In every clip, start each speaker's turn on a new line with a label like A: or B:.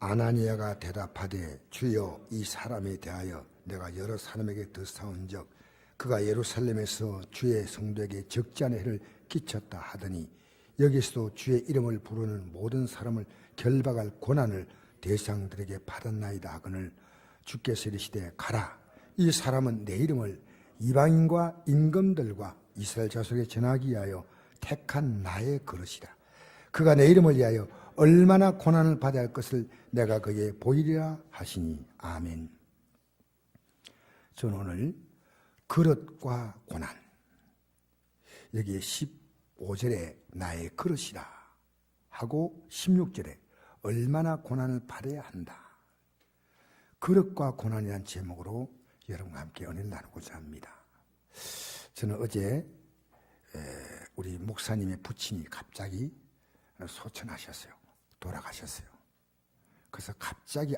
A: 아나니아가 대답하되 주여 이 사람에 대하여 내가 여러 사람에게 들사온즉 그가 예루살렘에서 주의 성도에게 적지 않은 해를 끼쳤다 하더니 여기서도 주의 이름을 부르는 모든 사람을 결박할 권한을 대상들에게 받았나이다 하거늘 주께서 이르시되 가라 이 사람은 내 이름을 이방인과 임금들과 이스라엘 자손에게 전하기 위하여 택한 나의 그릇이라. 그가 내 이름을 위하여 얼마나 고난을 받아야 할 것을 내가 그에게 보이리라 하시니 아멘. 저는 오늘 그릇과 고난, 여기에 15절에 나의 그릇이라 하고 16절에 얼마나 고난을 받아야 한다, 그릇과 고난이라는 제목으로 여러분과 함께 은혜를 나누고자 합니다. 저는 어제 우리 목사님의 부친이 갑자기 소천하셨어요. 돌아가셨어요. 그래서 갑자기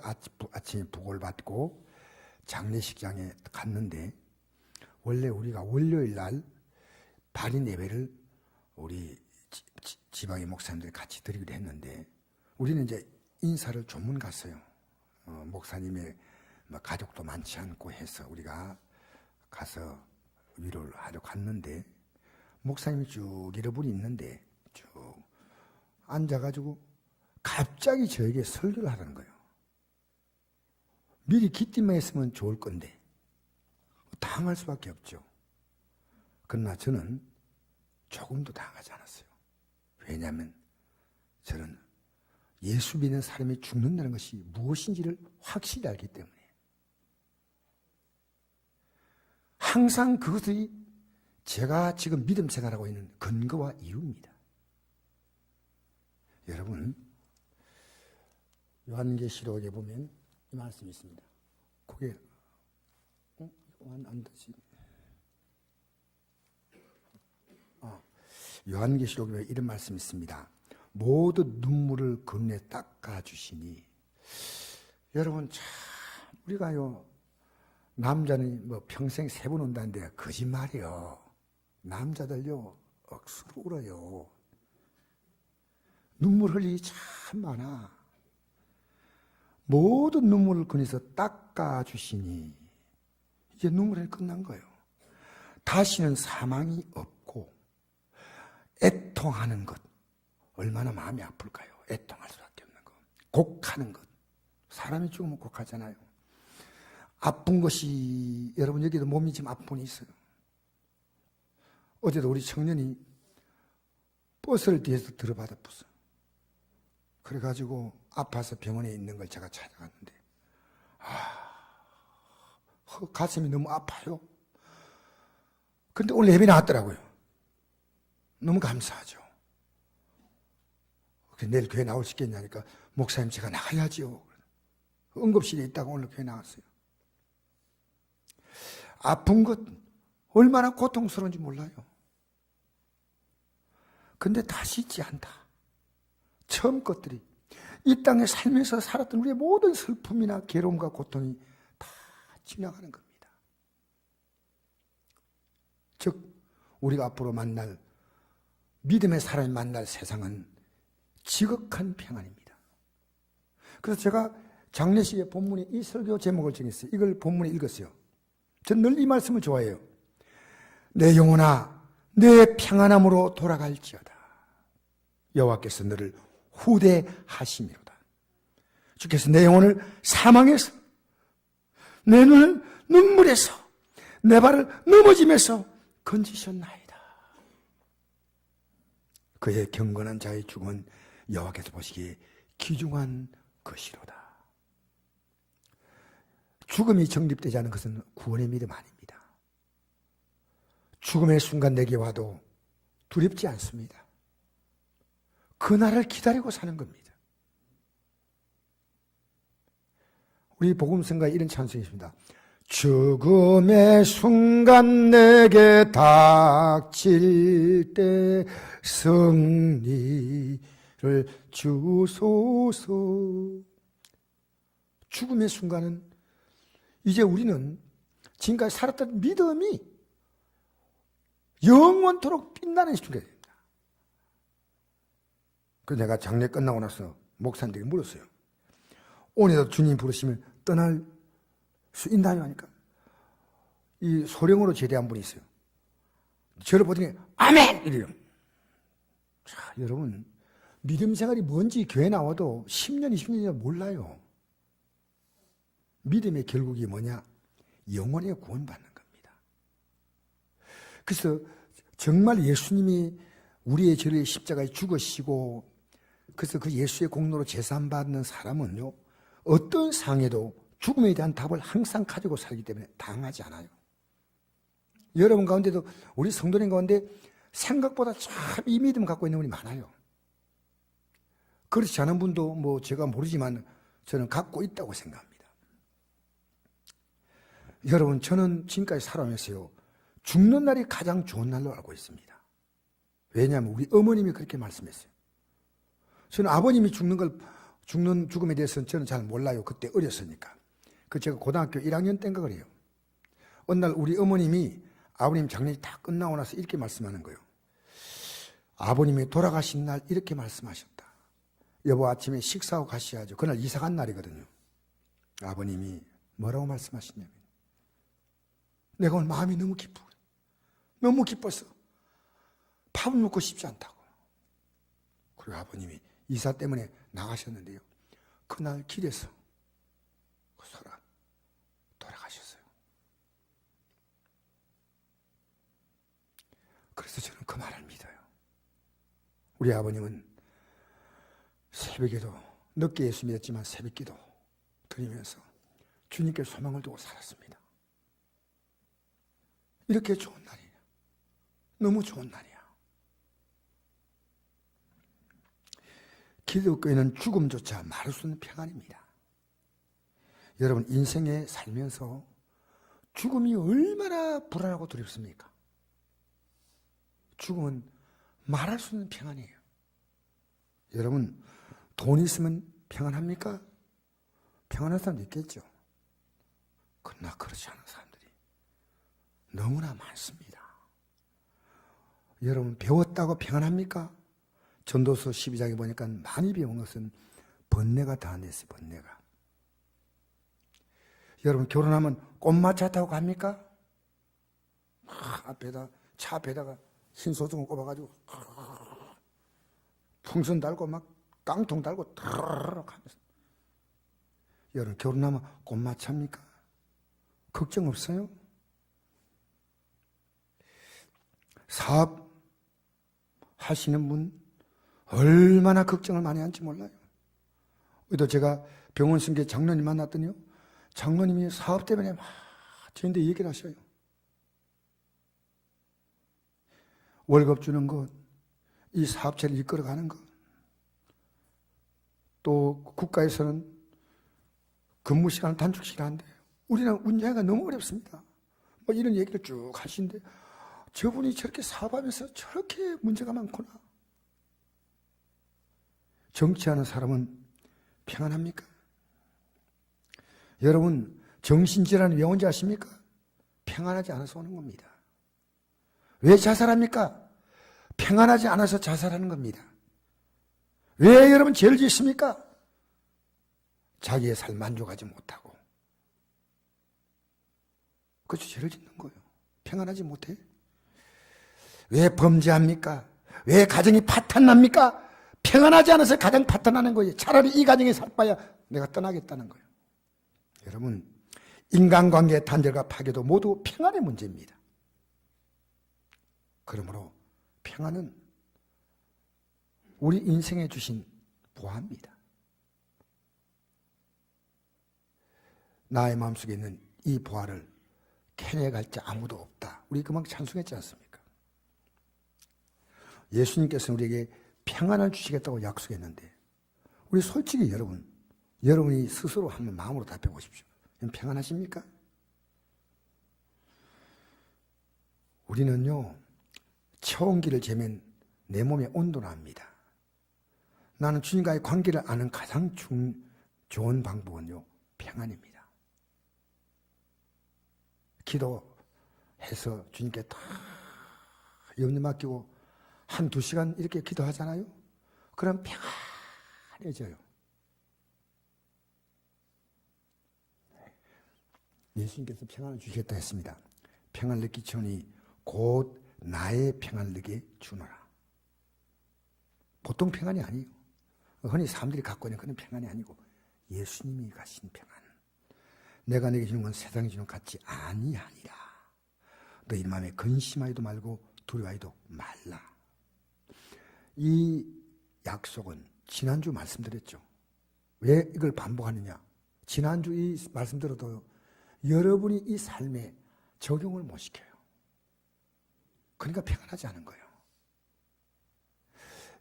A: 아침에 부고를 받고 장례식장에 갔는데, 원래 우리가 월요일 날 발인 예배를 우리 지방의 목사님들이 같이 드리기로 했는데, 우리는 이제 인사를 조문 갔어요. 목사님의 가족도 많지 않고 해서 우리가 가서 위로를 하러 갔는데, 목사님이 쭉 여러분이 있는데 쭉 앉아가지고 갑자기 저에게 설교를 하라는 거예요. 미리 기띠만 했으면 좋을 건데 당할 수밖에 없죠. 그러나 저는 조금도 당하지 않았어요. 왜냐하면 저는 예수 믿는 사람이 죽는다는 것이 무엇인지를 확실히 알기 때문에 항상 그것이 제가 지금 믿음 생활하고 있는 근거와 이유입니다. 여러분, 요한계시록에 보면 이 말씀이 있습니다. 그게 안 되지. 요한계시록에 이런 말씀이 있습니다. 모든 눈물을 그눈에 닦아주시니. 여러분, 참 우리가요, 남자는 뭐 평생 3번 온다는데 거짓말이요. 남자들요 억수로 울어요. 눈물 흘리기 참 많아. 모든 눈물을 그녀서 닦아주시니 이제 눈물이 끝난 거예요. 다시는 사망이 없고 애통하는 것, 얼마나 마음이 아플까요? 애통할 수밖에 없는 것, 곡하는 것, 사람이 죽으면 곡하잖아요. 아픈 것이, 여러분 여기도 몸이 지금 아픈 분이 있어요. 어제도 우리 청년이 버스를 뒤에서 들어받았어. 그래가지고 아파서 병원에 있는 걸 제가 찾아갔는데, 가슴이 너무 아파요. 근데 오늘 예배 나왔더라고요. 너무 감사하죠. 내일 교회 나올 수 있겠냐니까, 목사님 제가 나가야지요. 응급실에 있다가 오늘 교회 나왔어요. 아픈 것 얼마나 고통스러운지 몰라요. 근데 다시 있지 않다. 처음 것들이 이 땅에 살면서 살았던 우리의 모든 슬픔이나 괴로움과 고통이 다 지나가는 겁니다. 즉 우리가 앞으로 만날, 믿음의 사람이 만날 세상은 지극한 평안입니다. 그래서 제가 장례식의 본문에 이 설교 제목을 정했어요. 이걸 본문에 읽었어요. 전 늘 이 말씀을 좋아해요. 내 영혼아 내 평안함으로 돌아갈지어다. 여호와께서 너를 후대하시미로다. 주께서 내 영혼을 사망에서, 내 눈을 눈물에서, 내 발을 넘어짐에서 건지셨나이다. 그의 경건한 자의 죽음은 여호와께서 보시기에 귀중한 것이로다. 죽음이 정립되지 않은 것은 구원의 믿음 아닙니다. 죽음의 순간 내게 와도 두렵지 않습니다. 그날을 기다리고 사는 겁니다. 우리 복음성가에 이런 찬송이 있습니다. 죽음의 순간 내게 닥칠 때 승리를 주소서. 죽음의 순간은 이제 우리는 지금까지 살았던 믿음이 영원토록 빛나는 순간이 됩니다. 그래서 내가 장례 끝나고 나서 목사님들에게 물었어요. 오늘도 주님 부르시면 떠날 수 있나요? 하니까 이 소령으로 제대한 분이 있어요. 저를 보더니 아멘! 이래요. 자, 여러분 믿음 생활이 뭔지 교회 나와도 10년, 20년이나 몰라요. 믿음의 결국이 뭐냐? 영혼의 구원받는 겁니다. 그래서 정말 예수님이 우리의 죄를 십자가에 죽으시고 그래서 그 예수의 공로로 제사함받는 사람은요, 어떤 상에도 죽음에 대한 답을 항상 가지고 살기 때문에 당하지 않아요. 여러분 가운데도 우리 성도님 가운데 생각보다 참 이 믿음 갖고 있는 분이 많아요. 그렇지 않은 분도 뭐 제가 모르지만 저는 갖고 있다고 생각합니다. 여러분 저는 지금까지 살아오면서요, 죽는 날이 가장 좋은 날로 알고 있습니다. 왜냐하면 우리 어머님이 그렇게 말씀했어요. 저는 아버님이 죽는 죽음에 대해서는 저는 잘 몰라요. 그때 어렸으니까. 제가 고등학교 1학년 때인가 그래요. 어느 날 우리 어머님이 아버님 장례이 다 끝나고 나서 이렇게 말씀하는 거예요. 아버님이 돌아가신 날 이렇게 말씀하셨다. 여보 아침에 식사하고 가셔야죠. 그날 이사 간 날이거든요. 아버님이 뭐라고 말씀하시냐면, 내가 오늘 마음이 너무 기쁘고 너무 기뻐서 밥을 먹고 싶지 않다고. 그리고 아버님이 이사 때문에 나가셨는데요, 그날 길에서 돌아가셨어요. 그래서 저는 그 말을 믿어요. 우리 아버님은 새벽에도 늦게 예수 믿었지만 새벽기도 드리면서 주님께 소망을 두고 살았습니다. 이렇게 좋은 날이냐? 너무 좋은 날이야. 기독교에는 죽음조차 말할 수 있는 평안입니다. 여러분 인생에 살면서 죽음이 얼마나 불안하고 두렵습니까? 죽음은 말할 수 있는 평안이에요. 여러분 돈 있으면 평안합니까? 평안한 사람도 있겠죠. 그러나 그렇지 않은 사람들이 너무나 많습니다. 여러분 배웠다고 평안합니까? 전도서 12장에 보니까 많이 배운 것은 번뇌가 더한 데서 번뇌가. 여러분 결혼하면 꽃마차 타고 갑니까? 앞에다 차 앞에다가 흰 소중을 꼽아가지고 풍선 달고 막 깡통 달고 하면서. 여러분 결혼하면 꽃마차입니까? 걱정 없어요? 사업 하시는 분 얼마나 걱정을 많이 하는지 몰라요. 또 제가 병원 승계 장로님 만났더니요, 장로님이 사업 때문에 막 저한테 얘기를 하셔요. 월급 주는 것, 이 사업체를 이끌어가는 것, 또 국가에서는 근무 시간을 단축시키는데 우리는 운영하기가 너무 어렵습니다. 뭐 이런 얘기를 쭉 하시는데 저분이 저렇게 사업하면서 저렇게 문제가 많구나. 정치하는 사람은 평안합니까? 여러분 정신질환이 왜 온지 아십니까? 평안하지 않아서 오는 겁니다. 왜 자살합니까? 평안하지 않아서 자살하는 겁니다. 왜 여러분 죄를 짓습니까? 자기의 삶 만족하지 못하고. 그래서 죄를 짓는 거예요. 평안하지 못해. 왜 범죄합니까? 왜 가정이 파탄납니까? 평안하지 않아서 가정 파탄나는 거예요. 차라리 이 가정에 살 바야 내가 떠나겠다는 거예요. 여러분 인간관계의 단절과 파괴도 모두 평안의 문제입니다. 그러므로 평안은 우리 인생에 주신 보화입니다. 나의 마음속에 있는 이 보화를 캐내갈 자 아무도 없다. 우리 그만 찬송했지 않습니까? 예수님께서는 우리에게 평안을 주시겠다고 약속했는데 우리 솔직히 여러분이 스스로 한번 마음으로 답해 보십시오. 평안하십니까? 우리는요, 체온기를 재면 내 몸의 온도를 압니다. 나는 주님과의 관계를 아는 가장 좋은 방법은요, 평안입니다. 기도해서 주님께 다 염려 맡기고 한두 시간 이렇게 기도하잖아요. 그럼 평안해져요. 예수님께서 평안을 주시겠다 했습니다. 평안을 느끼시니 곧 나의 평안을 너게 주노라. 보통 평안이 아니에요. 흔히 사람들이 갖고 있는 그런 평안이 아니고 예수님이 가신 평안. 내가 내게 주는 건 세상이 주는 것 같지 아니하니라. 너희 마음에 근심하지도 말고 두려워하지도 말라. 이 약속은 지난주 말씀드렸죠. 왜 이걸 반복하느냐? 지난주 이 말씀 들어도 여러분이 이 삶에 적용을 못 시켜요. 그러니까 평안하지 않은 거예요.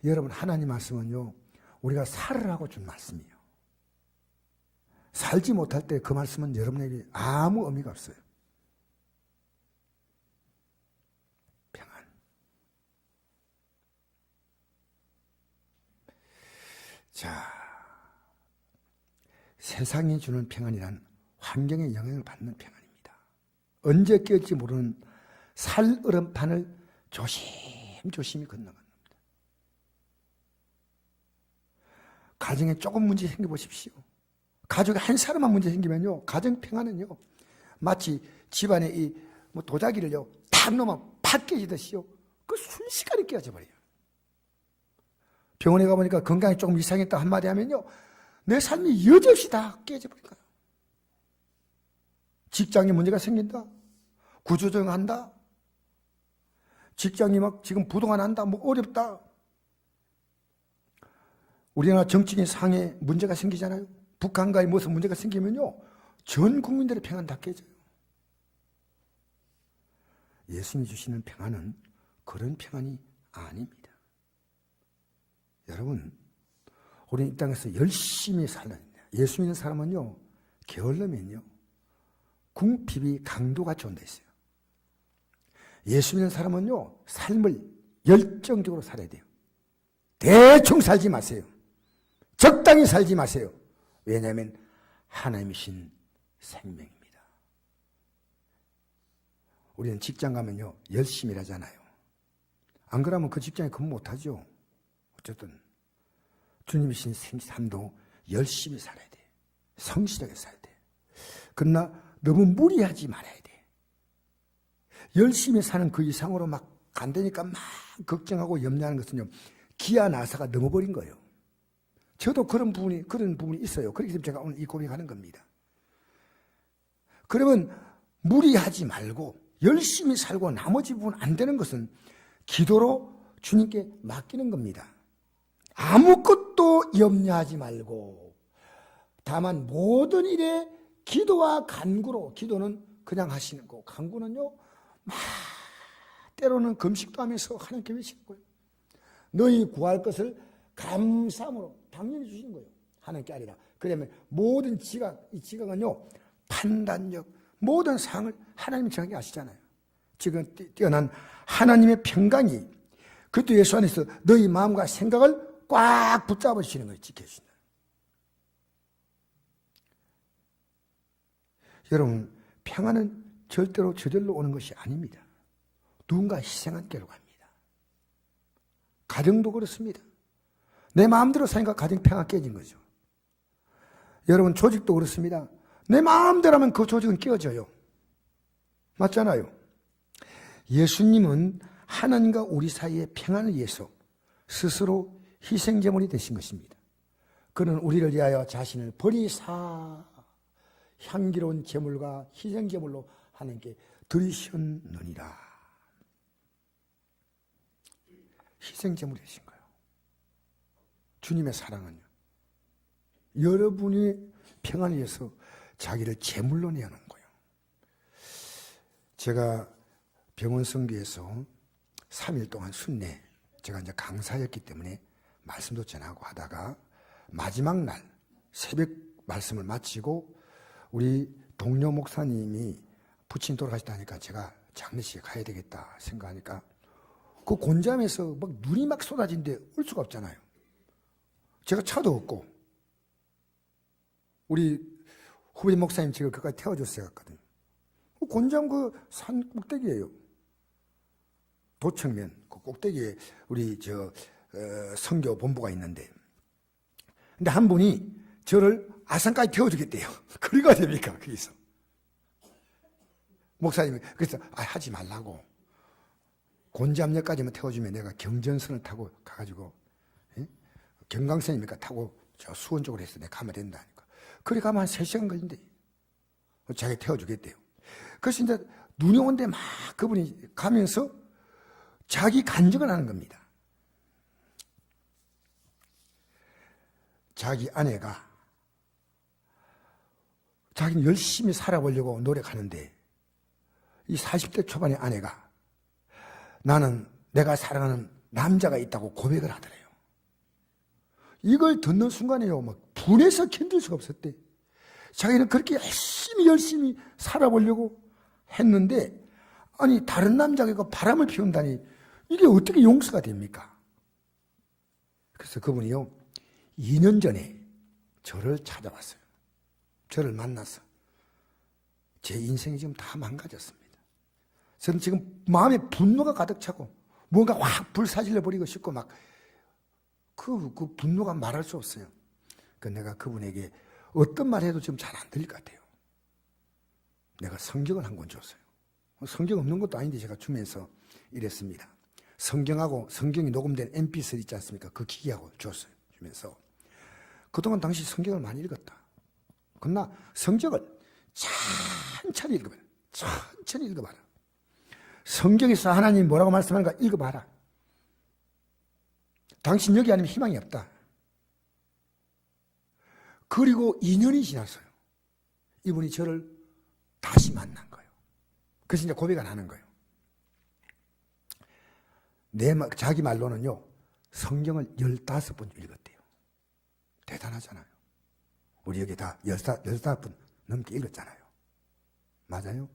A: 여러분, 하나님 말씀은요, 우리가 살으라고 준 말씀이에요. 살지 못할 때 그 말씀은 여러분에게 아무 의미가 없어요. 평안. 자, 세상이 주는 평안이란 환경의 영향을 받는 평안입니다. 언제 깨질지 모르는 살얼음판을 조심조심히 건너갑니다. 가정에 조금 문제 생겨보십시오. 가족에 한 사람만 문제 생기면요, 가정 평안은요, 마치 집안에 이 도자기를요, 탁 놓으면 팍 깨지듯이요, 그 순식간에 깨져 버려요. 병원에 가보니까 건강이 조금 이상했다 한마디 하면요, 내 삶이 여지없이 다 깨져버릴까요? 직장에 문제가 생긴다, 구조조정한다, 직장이 막 지금 부도가 난다, 어렵다. 우리나라 정치적인 상해 문제가 생기잖아요. 북한과의 무슨 문제가 생기면요, 전 국민들의 평안 다 깨져요. 예수님이 주시는 평안은 그런 평안이 아닙니다. 여러분, 우리는 이 땅에서 열심히 살아야 됩니다. 예수 믿는 사람은요, 게을르면요, 궁핍이 강도가 좋은데 있어요. 예수 믿는 사람은요, 삶을 열정적으로 살아야 돼요. 대충 살지 마세요. 적당히 살지 마세요. 왜냐하면 하나님이신 생명입니다. 우리는 직장 가면요, 열심히 일하잖아요. 안 그러면 그 직장에 근무 못하죠. 어쨌든 주님이신 삶도 열심히 살아야 돼. 성실하게 살아야 돼. 그러나 너무 무리하지 말아야 돼. 열심히 사는 그 이상으로 막 안 되니까 막 걱정하고 염려하는 것은요, 기아 나사가 넘어버린 거예요. 저도 그런 부분이 있어요. 그렇기 때문에 제가 오늘 이 고백하는 겁니다. 그러면 무리하지 말고 열심히 살고 나머지 부분 안 되는 것은 기도로 주님께 맡기는 겁니다. 아무것도 염려하지 말고 다만 모든 일에 기도와 간구로, 기도는 그냥 하시는 거고 간구는요, 막 때로는 금식도 하면서 하나님께 외치는 거예요. 너희 구할 것을 감사함으로 당연히 주시는 거예요. 하나님께 아리라. 그러면 모든 이 지각은요, 판단력, 모든 사항을 하나님이 정확히 아시잖아요. 지금 뛰어난 하나님의 평강이 그리스도 예수 안에서 너희 마음과 생각을 꽉 붙잡으시는 거예요. 지켜주신다. 여러분, 평안은 절대로 저절로 오는 것이 아닙니다. 누군가 희생한 결로 갑니다. 가정도 그렇습니다. 내 마음대로 사니까 가정 평화 깨진 거죠. 여러분, 조직도 그렇습니다. 내 마음대로 하면 그 조직은 깨어져요. 맞잖아요. 예수님은 하나님과 우리 사이의 평안을 위해서 스스로 희생제물이 되신 것입니다. 그는 우리를 위하여 자신을 버리사 향기로운 제물과 희생제물로 하나님께 드리셨느니라. 희생제물이 되신 거예요. 주님의 사랑은요, 여러분이 평안을 위해서 자기를 제물로 내어놓은 거예요. 제가 병원 선교에서 3일 동안 순례, 제가 이제 강사였기 때문에 말씀도 전하고 하다가 마지막 날 새벽 말씀을 마치고 우리 동료 목사님이 부친 돌아가셨다니까 제가 장례식에 가야 되겠다 생각하니까 그 곤잠에서 막 눈이 막 쏟아진데 올 수가 없잖아요. 제가 차도 없고 우리 후배 목사님 제가 그까지 태워줬어야 했거든요. 곤잠 그 산 꼭대기예요. 도청면 그 꼭대기에 우리 선교 본부가 있는데, 근데 한 분이 저를 아산까지 태워주겠대요. 그리가 됩니까 거기서? 목사님이 그래서 하지 말라고. 곤지암역까지만 태워주면 내가 경전선을 타고 가가지고 경강선입니까 타고 저 수원 쪽으로 해서 내가 가면 된다니까. 그래 가면 한 3시간 걸린대. 자기 태워주겠대요. 그래서 이제 눈이 온데 막 그분이 가면서 자기 간증을 하는 겁니다. 자기 아내가 자기는 열심히 살아보려고 노력하는데 이 40대 초반의 아내가 나는 내가 사랑하는 남자가 있다고 고백을 하더래요. 이걸 듣는 순간에요, 막 분해서 견딜 수가 없었대. 자기는 그렇게 열심히 살아보려고 했는데, 아니, 다른 남자가 바람을 피운다니, 이게 어떻게 용서가 됩니까? 그래서 그분이요, 2년 전에 저를 찾아왔어요. 저를 만나서. 제 인생이 지금 다 망가졌습니다. 저는 지금 마음에 분노가 가득 차고, 뭔가 확 불사질러 버리고 싶고, 막, 그 분노가 말할 수 없어요. 내가 그분에게 어떤 말 해도 지금 잘 안 들릴 것 같아요. 내가 성경을 한 권 줬어요. 성경 없는 것도 아닌데 제가 주면서 이랬습니다. 성경하고 성경이 녹음된 MP3 있지 않습니까? 그 기기하고 줬어요. 주면서. 그동안 당신 성경을 많이 읽었다. 그러나 성경을 천천히 읽어봐라. 천천히 읽어봐라. 성경에서 하나님이 뭐라고 말씀하는가 읽어봐라. 당신 여기 아니면 희망이 없다. 그리고 2년이 지났어요. 이분이 저를 다시 만난 거예요. 그래서 이제 고백을 하는 거예요. 자기 말로는요, 성경을 15번 읽었대요. 대단하잖아요. 우리 여기 다 15번 넘게 읽었잖아요. 맞아요?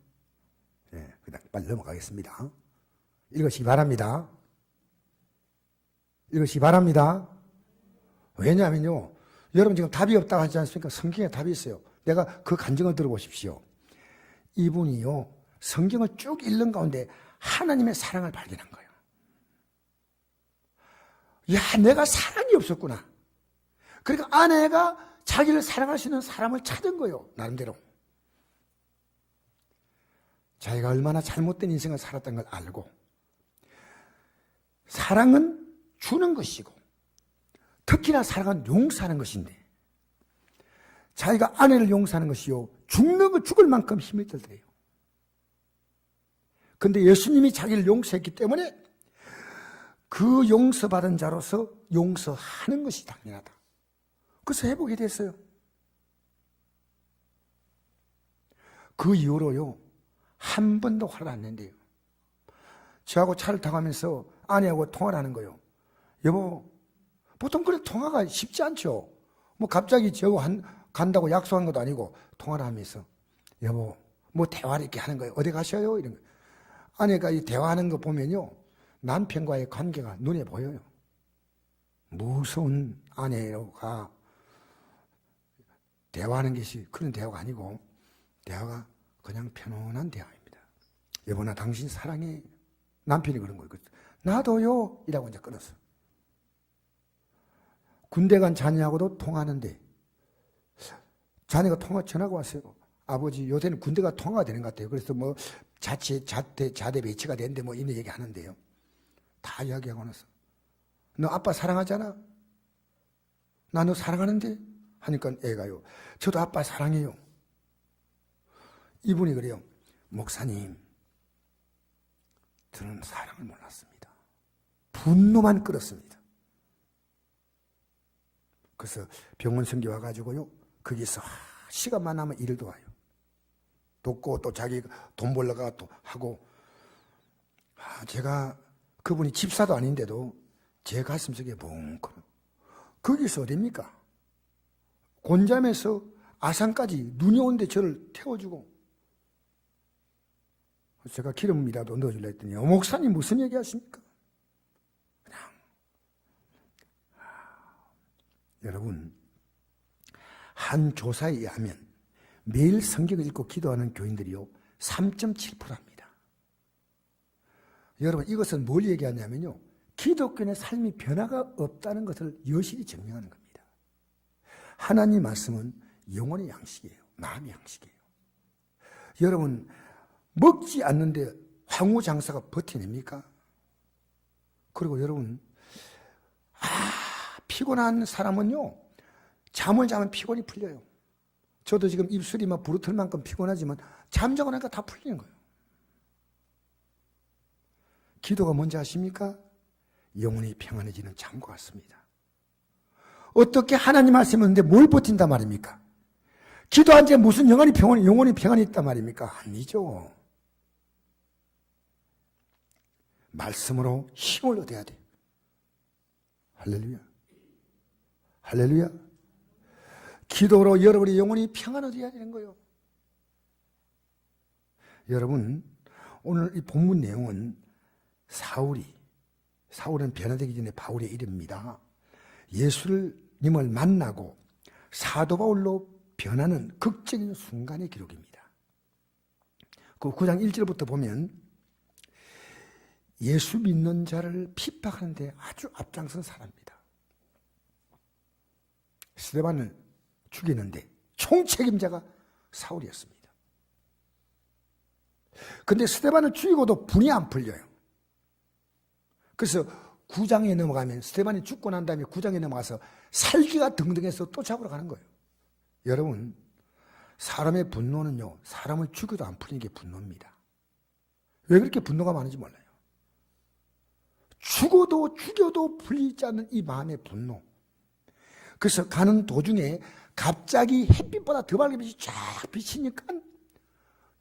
A: 네, 그다음 빨리 넘어가겠습니다. 읽으시기 바랍니다. 읽으시기 바랍니다. 왜냐하면요, 여러분 지금 답이 없다고 하지 않습니까? 성경에 답이 있어요. 내가 그 간증을 들어보십시오. 이분이요, 성경을 쭉 읽는 가운데 하나님의 사랑을 발견한 거예요. 야, 내가 사랑이 없었구나. 그러니까 아내가 자기를 사랑할 수 있는 사람을 찾은 거예요. 나름대로. 자기가 얼마나 잘못된 인생을 살았다는 걸 알고, 사랑은 주는 것이고, 특히나 사랑은 용서하는 것인데, 자기가 아내를 용서하는 것이요, 죽을 만큼 힘이 들더래요. 근데 예수님이 자기를 용서했기 때문에 그 용서받은 자로서 용서하는 것이 당연하다. 그래서 회복이 됐어요. 그 이후로요, 한 번도 화를 안 낸대요. 저하고 차를 타고 가면서 아내하고 통화를 하는 거예요. 여보, 보통 그래 통화가 쉽지 않죠. 뭐 갑자기 저하고 간다고 약속한 것도 아니고 통화를 하면서 여보, 뭐 대화를 이렇게 하는 거예요. 어디 가셔요? 이런 거. 아내가 이 대화하는 거 보면요, 남편과의 관계가 눈에 보여요. 무서운 아내가 대화하는 것이 그런 대화가 아니고, 대화가 그냥 편안한 대화입니다. 여보, 나 당신 사랑해. 남편이 그런 거예요. 나도요. 이라고 이제 끊었어. 군대 간 자녀하고도 통화하는데, 자네가 전화가 왔어요. 아버지, 요새는 군대가 통화가 되는 것 같아요. 그래서 뭐 자대 배치가 됐는데 뭐 이런 얘기 하는데요. 다 이야기하고 나서, 너 아빠 사랑하잖아? 나 너 사랑하는데? 하니까 애가요, 저도 아빠 사랑해요. 이분이 그래요. 목사님, 저는 사랑을 몰랐습니다. 분노만 끌었습니다. 그래서 병원 생겨 와가지고요, 거기서 시간만 나면 일을 도와요. 돕고 또 자기 돈 벌러가 또 하고, 제가 그분이 집사도 아닌데도 제 가슴속에 뭉클. 거기서 어딥니까? 곤잠에서 아산까지 눈이 오는데 저를 태워주고, 제가 기름이라도 넣어줄라 했더니, 목사님 무슨 얘기 하십니까? 그냥. 여러분, 한 조사에 의하면 매일 성경을 읽고 기도하는 교인들이요, 3.7%입니다. 여러분, 이것은 뭘 얘기하냐면요, 기독교인의 삶이 변화가 없다는 것을 여실히 증명하는 겁니다. 하나님 말씀은 영혼의 양식이에요. 마음의 양식이에요. 여러분, 먹지 않는데 황후 장사가 버텨냅니까? 그리고 여러분, 피곤한 사람은요, 잠을 자면 피곤이 풀려요. 저도 지금 입술이 막 부르틀 만큼 피곤하지만 잠자고 나니까 다 풀리는 거예요. 기도가 뭔지 아십니까? 영혼이 평안해지는 잠과 같습니다. 어떻게 하나님 말씀했는데 뭘 버틴단 말입니까? 기도한 지 무슨 영혼이 평안이 있단 말입니까? 아니죠. 말씀으로 힘을 얻어야 돼요. 할렐루야. 할렐루야. 기도로 여러분의 영혼이 평안 얻어야 되는 거예요. 여러분, 오늘 이 본문 내용은 사울은 변화되기 전에 바울의 이름입니다. 예수님을 만나고 사도 바울로 변하는 극적인 순간의 기록입니다. 그 9장 1절부터 보면 예수 믿는 자를 핍박하는데 아주 앞장선 사람입니다. 스데반을 죽이는데 총책임자가 사울이었습니다. 그런데 스데반을 죽이고도 분이 안 풀려요. 그래서 9장에 넘어가면 스데반이 죽고 난 다음에 9장에 넘어가서 살기가 등등해서 또 잡으러 가는 거예요. 여러분, 사람의 분노는요, 사람을 죽여도 안 풀리는 게 분노입니다. 왜 그렇게 분노가 많은지 몰라요. 죽여도 풀리지 않는 이 마음의 분노. 그래서 가는 도중에 갑자기 햇빛보다 더 밝은 빛이 쫙 비치니까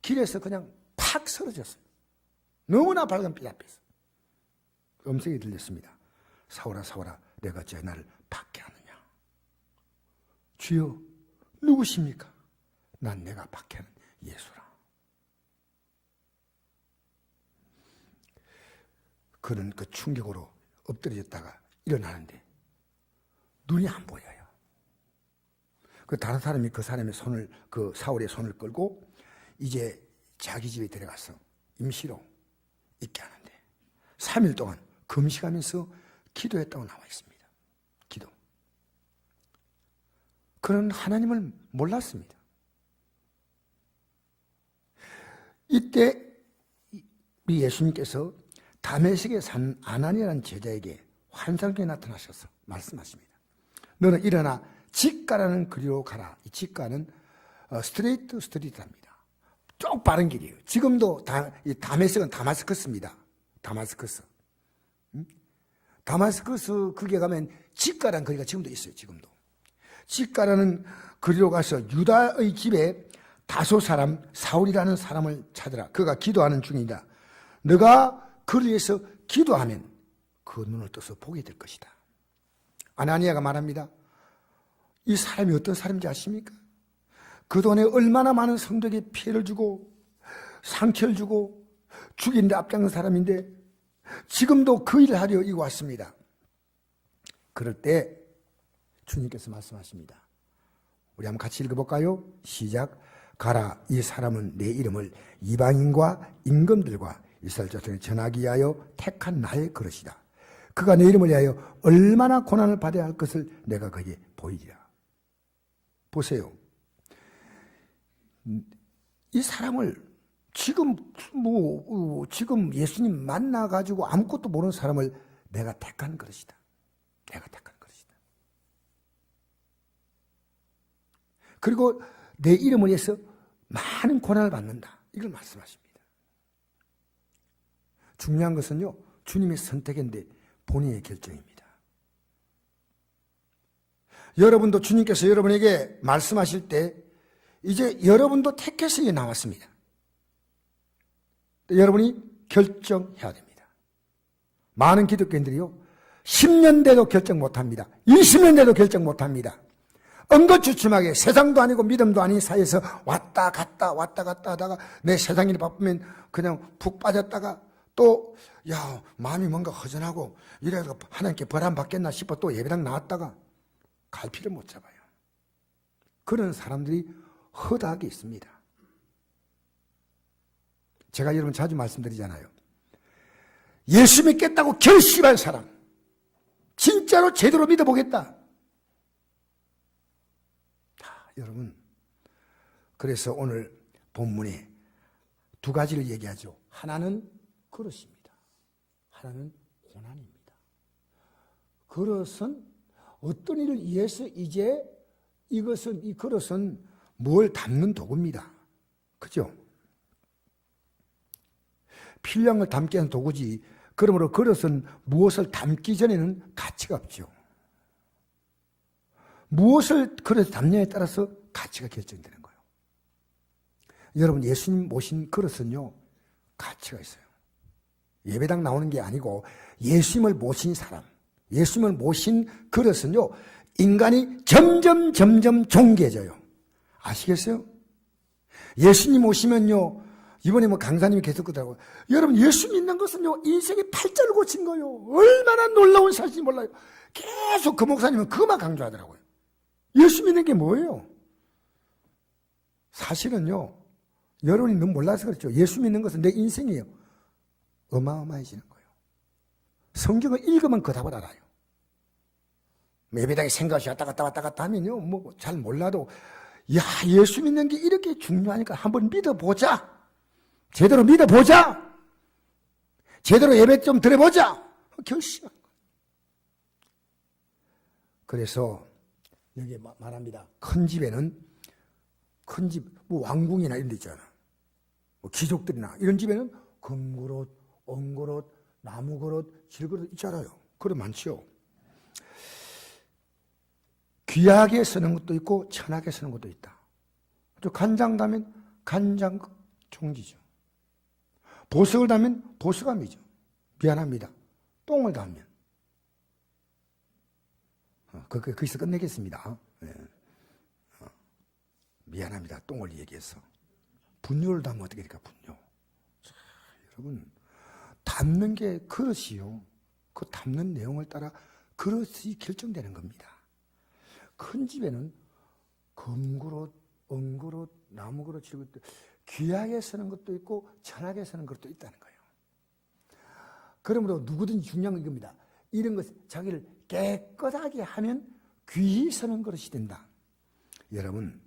A: 길에서 그냥 팍 쓰러졌어요. 너무나 밝은 빛 앞에서. 음성이 들렸습니다. 사울아, 사울아, 내가 어찌 나를 박해하느냐? 주여, 누구십니까? 난 내가 박해하는 예수라. 그는 그 충격으로 엎드려졌다가 일어나는데 눈이 안 보여요. 그 다른 사람이 그 사람의 손을, 그 사울의 손을 끌고 이제 자기 집에 데려가서 임시로 있게 하는데 3일 동안 금식하면서 기도했다고 나와 있습니다. 기도. 그는 하나님을 몰랐습니다. 이때 우리 예수님께서 다메섹에 산 아나니아라는 제자에게 환상에 나타나셔서 말씀하십니다. 너는 일어나 직가라는 거리로 가라. 이 직가는 스트리트합니다. 쭉 빠른 길이에요. 지금도 다메섹은 다마스커스입니다. 다마스커스. 다마스커스 거기에 가면 직가라는 거리가 지금도 있어요. 지금도. 직가라는 거리로 가서 유다의 집에 다소 사람 사울이라는 사람을 찾으라. 그가 기도하는 중이다. 너가 거리에서 기도하면 그 눈을 떠서 보게 될 것이다. 아나니아가 말합니다. 이 사람이 어떤 사람인지 아십니까? 그동안에 얼마나 많은 성도에게 피해를 주고 상처를 주고 죽인 데 앞장선 사람인데 지금도 그 일을 하려 이고 왔습니다. 그럴 때 주님께서 말씀하십니다. 우리 한번 같이 읽어볼까요? 시작. 가라, 이 사람은 내 이름을 이방인과 임금들과 이스라엘 자손에 전하기 위하여 택한 나의 그릇이다. 그가 내 이름을 위하여 얼마나 고난을 받아야 할 것을 내가 그에게 보이리라. 보세요. 이 사람을 지금 예수님 만나가지고 아무것도 모르는 사람을 내가 택한 그릇이다. 내가 택한 그릇이다. 그리고 내 이름을 위해서 많은 고난을 받는다. 이걸 말씀하십니다. 중요한 것은요, 주님의 선택인데 본인의 결정입니다. 여러분도 주님께서 여러분에게 말씀하실 때 이제 여러분도 택해서 나왔습니다. 여러분이 결정해야 됩니다. 많은 기독교인들이요 10년 돼도 결정 못합니다. 20년 돼도 결정 못합니다. 엉거주춤하게 세상도 아니고 믿음도 아닌 사이에서 왔다 갔다 하다가 내 세상 일이 바쁘면 그냥 푹 빠졌다가 또 마음이 뭔가 허전하고 이래서 하나님께 벌 안 받겠나 싶어 또 예배당 나왔다가 갈피를 못 잡아요. 그런 사람들이 허다하게 있습니다. 제가 여러분 자주 말씀드리잖아요. 예수 믿겠다고 결심한 사람, 진짜로 제대로 믿어보겠다. 여러분, 그래서 오늘 본문에 두 가지를 얘기하죠. 하나는 그릇입니다. 하나는 고난입니다. 그릇은 어떤 일을 위해서 이제 이 그릇은 뭘 담는 도구입니다. 그죠? 필요한 걸 담기 위한 도구지. 그러므로 그릇은 무엇을 담기 전에는 가치가 없죠. 무엇을 그릇에 담느냐에 따라서 가치가 결정되는 거예요. 여러분, 예수님 모신 그릇은요, 가치가 있어요. 예배당 나오는 게 아니고 예수님을 모신 사람, 예수님을 모신 그릇은요, 인간이 점점 존귀해져요. 아시겠어요? 예수님 오시면요, 이번에 강사님이 계속 그러더라고요. 여러분, 예수 믿는 것은요, 인생의 팔자를 고친 거예요. 얼마나 놀라운 사실인지 몰라요. 계속 그 목사님은 그것만 강조하더라고요. 예수 믿는 게 뭐예요? 사실은요, 여러분이 너무 몰라서 그렇죠. 예수 믿는 것은 내 인생이에요. 어마어마해지는 거예요. 성경을 읽으면 그 답을 알아요. 예배당에 생각이 왔다 갔다 하면요, 뭐 잘 몰라도, 야, 예수 믿는 게 이렇게 중요하니까 한번 믿어보자. 제대로 믿어보자. 제대로 예배 좀 드려보자. 결심한 거예요. 그래서 여기 말합니다. 큰 집에는, 큰 집, 뭐 왕궁이나 이런 데 있잖아. 뭐 귀족들이나 이런 집에는 금그릇, 은그릇, 나무그릇, 질그릇 있잖아요. 그릇 많지요. 귀하게 쓰는 것도 있고 천하게 쓰는 것도 있다. 또 간장 담으면 간장 종지죠. 보석을 담으면 보석함이죠. 미안합니다. 똥을 담으면. 거기서 끝내겠습니다. 네. 미안합니다. 똥을 얘기해서. 분뇨를 담으면 어떻게 될까, 분뇨. 자, 여러분, 담는 게 그릇이요. 그 담는 내용을 따라 그릇이 결정되는 겁니다. 큰 집에는 금그릇, 은그릇, 나무그릇, 질그릇, 귀하게 쓰는 것도 있고 천하게 쓰는 것도 있다는 거예요. 그러므로 누구든지 중요한 건 이겁니다. 이런 것, 자기를 깨끗하게 하면 귀히 쓰는 그릇이 된다. 여러분,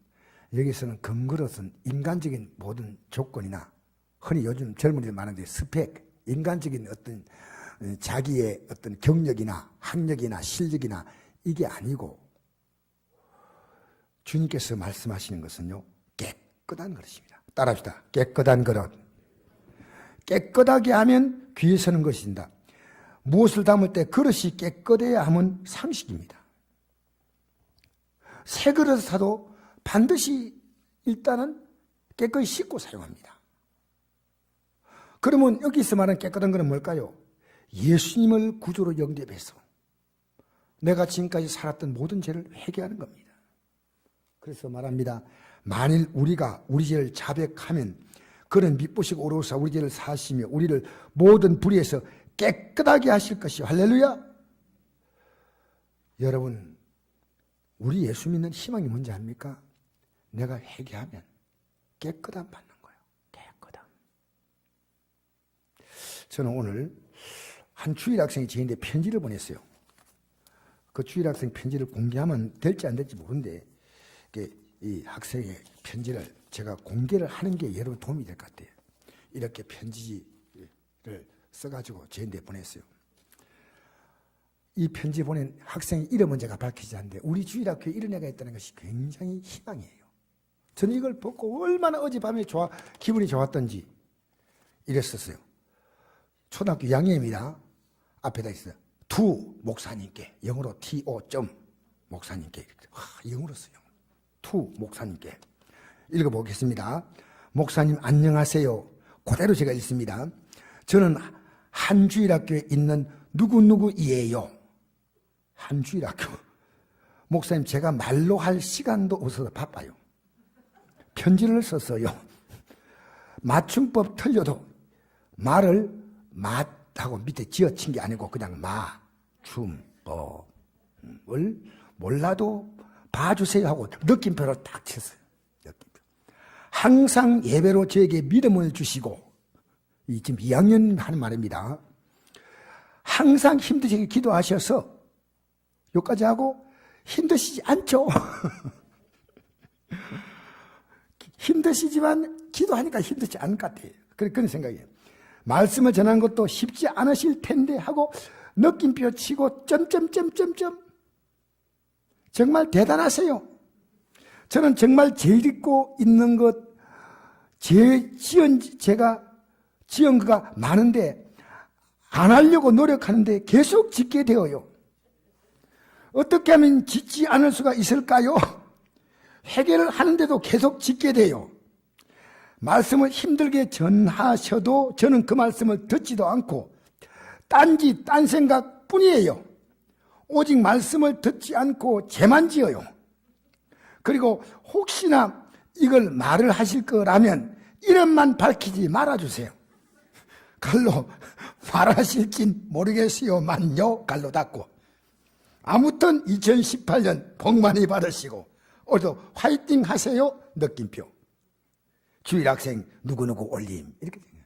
A: 여기서는 금그릇은 인간적인 모든 조건이나 흔히 요즘 젊은이들 많은데 스펙, 인간적인 어떤 자기의 어떤 경력이나 학력이나 실력이나 이게 아니고 주님께서 말씀하시는 것은요, 깨끗한 그릇입니다. 따라합시다. 깨끗한 그릇. 깨끗하게 하면 귀에 서는 것이 된다. 무엇을 담을 때 그릇이 깨끗해야 하면 상식입니다. 새 그릇을 사도 반드시 일단은 깨끗이 씻고 사용합니다. 그러면 여기서 말하는 깨끗한 것은 뭘까요? 예수님을 구주로 영접해서 내가 지금까지 살았던 모든 죄를 회개하는 겁니다. 그래서 말합니다. 만일 우리가 우리 죄를 자백하면 그는 미쁘시고 오로사 우리 죄를 사하시며 우리를 모든 불의에서 깨끗하게 하실 것이요. 할렐루야. 여러분, 우리 예수 믿는 희망이 뭔지 압니까? 내가 회개하면 깨끗함 받는 거예요. 깨끗함. 저는 오늘 한 주일학생이 저한테 편지를 보냈어요. 그 주일학생 편지를 공개하면 될지 안 될지 모르는데 이 학생의 편지를 제가 공개를 하는 게 여러분 도움이 될 것 같아요. 이렇게 편지를 써가지고 저한테 보냈어요. 이 편지 보낸 학생의 이름은 제가 밝히지 않는데 우리 주일학교에 이런 애가 있다는 것이 굉장히 희망이에요. 저는 이걸 보고 얼마나 어젯밤에 기분이 좋았던지 이랬었어요. 초등학교 2학년입니다. 앞에다 있어요. 투 목사님께, 영어로 TO 목사님께. 영어로 써요. 투 목사님께. 읽어보겠습니다. 목사님 안녕하세요. 그대로 제가 읽습니다. 저는 한 주일학교에 있는 누구누구이에요. 한 주일학교. 목사님, 제가 말로 할 시간도 없어서 바빠요. 편지를 썼어요. 맞춤법 틀려도 말을 맞하고 밑에 지어친 게 아니고 그냥 맞춤법을 몰라도 봐주세요 하고 느낌표를 딱 쳤어요. 느낌표. 항상 예배로 저에게 믿음을 주시고, 이 지금 2학년 하는 말입니다. 항상 힘드시게 기도하셔서 여기까지 하고 힘드시지 않죠? 힘드시지만 기도하니까 힘들지 않을 것 같아요. 그런 생각이에요. 말씀을 전하는 것도 쉽지 않으실 텐데 하고 느낌표 치고 점점점점점. 정말 대단하세요. 저는 정말 죄 짓고 있는 것, 제가 지은 거가 많은데 안 하려고 노력하는데 계속 짓게 되어요. 어떻게 하면 짓지 않을 수가 있을까요? 회개를 하는데도 계속 짓게 돼요. 말씀을 힘들게 전하셔도 저는 그 말씀을 듣지도 않고 딴 생각뿐이에요. 오직 말씀을 듣지 않고 죄만 지어요. 그리고 혹시나 이걸 말을 하실 거라면 이름만 밝히지 말아주세요. 갈로 말하실진 모르겠어요만요. 갈로 닫고. 아무튼 2018년 복 많이 받으시고 오늘도 화이팅 하세요. 느낌표. 주일 학생 누구누구 올림. 이렇게 돼요.